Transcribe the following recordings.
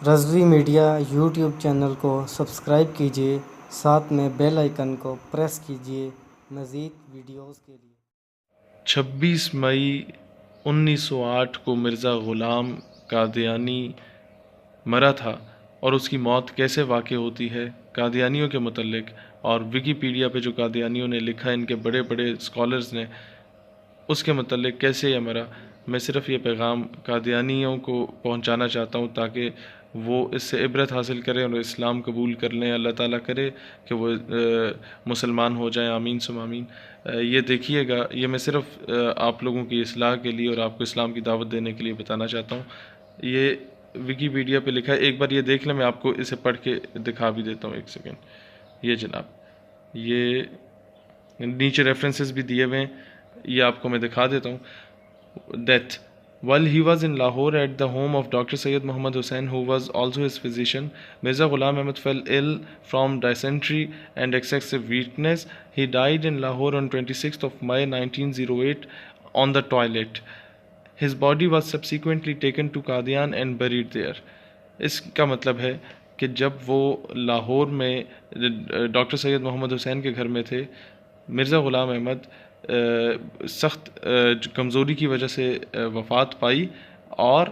Rizvi media YouTube channel کو subscribe کیجیے، ساتھ میں بیل آئیکن کو پریس کیجیے مزید ویڈیوز کے لیے۔ 26 مئی 1908 کو مرزا غلام قادیانی مرا تھا، اور اس کی موت کیسے واقع ہوتی ہے قادیانیوں کے متعلق، اور ویکیپیڈیا پہ جو قادیانیوں نے لکھا ہے، ان کے بڑے بڑے اسکالرز نے، اس کے متعلق کیسے یہ مرا، میں صرف یہ پیغام قادیانیوں کو پہنچانا چاہتا ہوں تاکہ وہ اس سے عبرت حاصل کریں اور اسلام قبول کر لیں۔ اللہ تعالیٰ کرے کہ وہ مسلمان ہو جائیں، آمین ثم آمین۔ یہ دیکھیے گا، یہ میں صرف آپ لوگوں کی اصلاح کے لیے اور آپ کو اسلام کی دعوت دینے کے لیے بتانا چاہتا ہوں۔ یہ ویکیپیڈیا پہ لکھا ہے، ایک بار یہ دیکھ لیں، میں آپ کو اسے پڑھ کے دکھا بھی دیتا ہوں، ایک سیکنڈ۔ یہ جناب، یہ نیچے ریفرنسز بھی دیے ہوئے ہیں، یہ آپ کو میں دکھا دیتا ہوں۔ Death. While he was in Lahore at the home of Dr. Syed Muhammad Hussain, who was also his physician, Mirza Ghulam Ahmad fell ill from dysentery and excessive weakness. He died in Lahore on 26th of May 1908 on the toilet. His body was subsequently taken to Qadian and buried there. اس کا مطلب ہے کہ جب وہ لاہور میں doctor سید محمد حسین کے گھر میں تھے، مرزا غلام احمد سخت کمزوری کی وجہ سے وفات پائی، اور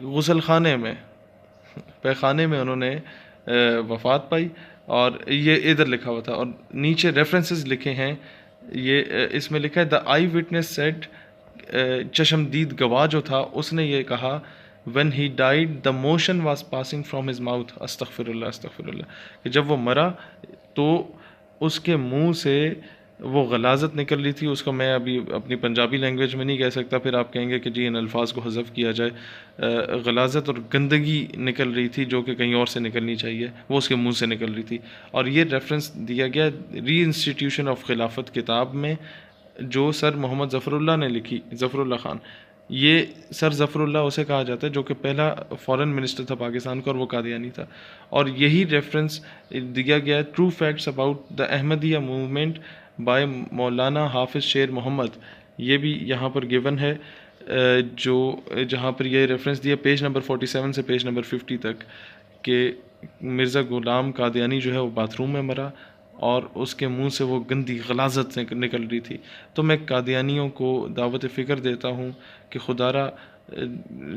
غسل خانے میں، پیخانے میں انہوں نے وفات پائی، اور یہ ادھر لکھا ہوا تھا، اور نیچے ریفرنسز لکھے ہیں۔ یہ اس میں لکھا ہے دا آئی وٹنس سیڈ، چشمدید گواہ جو تھا اس نے یہ کہا، when he died the motion was passing from his mouth، استغفر اللہ استغفر اللہ، کہ جب وہ مرا تو اس کے منہ سے وہ غلاظت نکل رہی تھی۔ اس کو میں ابھی اپنی پنجابی لینگویج میں نہیں کہہ سکتا، پھر آپ کہیں گے کہ جی ان الفاظ کو حذف کیا جائے۔ غلاظت اور گندگی نکل رہی تھی جو کہ کہیں اور سے نکلنی چاہیے، وہ اس کے منہ سے نکل رہی تھی۔ اور یہ ریفرنس دیا گیا ری انسٹیٹیوشن آف خلافت کتاب میں، جو سر محمد ظفر اللہ نے لکھی، ظفر اللہ خان۔ یہ سر ظفر اللہ اسے کہا جاتا ہے جو کہ پہلا فارن منسٹر تھا پاکستان کا، اور وہ قادیانی تھا۔ اور یہی ریفرنس دیا گیا ہے true facts about the Ahmadiyya movement by مولانا حافظ شیر محمد، یہ بھی یہاں پر گیون ہے، جو جہاں پر یہ ریفرنس دیا پیج نمبر 47 سے پیج نمبر 50 تک، کہ مرزا غلام قادیانی جو ہے وہ باتھ روم میں مرا، اور اس کے منہ سے وہ گندی غلاظت نکل رہی تھی۔ تو میں قادیانیوں کو دعوت فکر دیتا ہوں کہ خدارا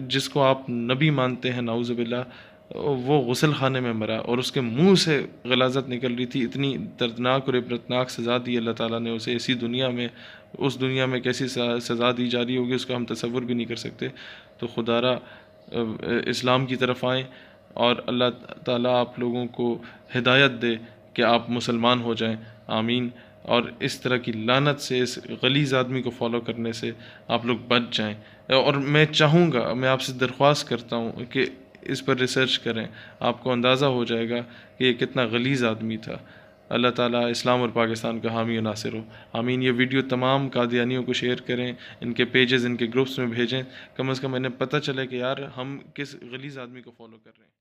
جس کو آپ نبی مانتے ہیں نعوذ باللہ، وہ غسل خانے میں مرا اور اس کے منہ سے غلاظت نکل رہی تھی۔ اتنی دردناک اور عبرتناک سزا دی اللہ تعالیٰ نے اسے اسی دنیا میں، اس دنیا میں کیسی سزا دی جا رہی ہوگی اس کو ہم تصور بھی نہیں کر سکتے۔ تو خدارا اسلام کی طرف آئیں، اور اللہ تعالیٰ آپ لوگوں کو ہدایت دے کہ آپ مسلمان ہو جائیں، آمین۔ اور اس طرح کی لعنت سے، اس غلیظ آدمی کو فالو کرنے سے آپ لوگ بچ جائیں۔ اور میں چاہوں گا، میں آپ سے درخواست کرتا ہوں کہ اس پر ریسرچ کریں، آپ کو اندازہ ہو جائے گا کہ یہ کتنا غلیظ آدمی تھا۔ اللہ تعالیٰ اسلام اور پاکستان کا حامی و ناصر ہو، آمین۔ یہ ویڈیو تمام قادیانیوں کو شیئر کریں، ان کے پیجز، ان کے گروپس میں بھیجیں، کم از کم انہیں پتہ چلے کہ یار ہم کس غلیظ آدمی کو فالو کر رہے ہیں۔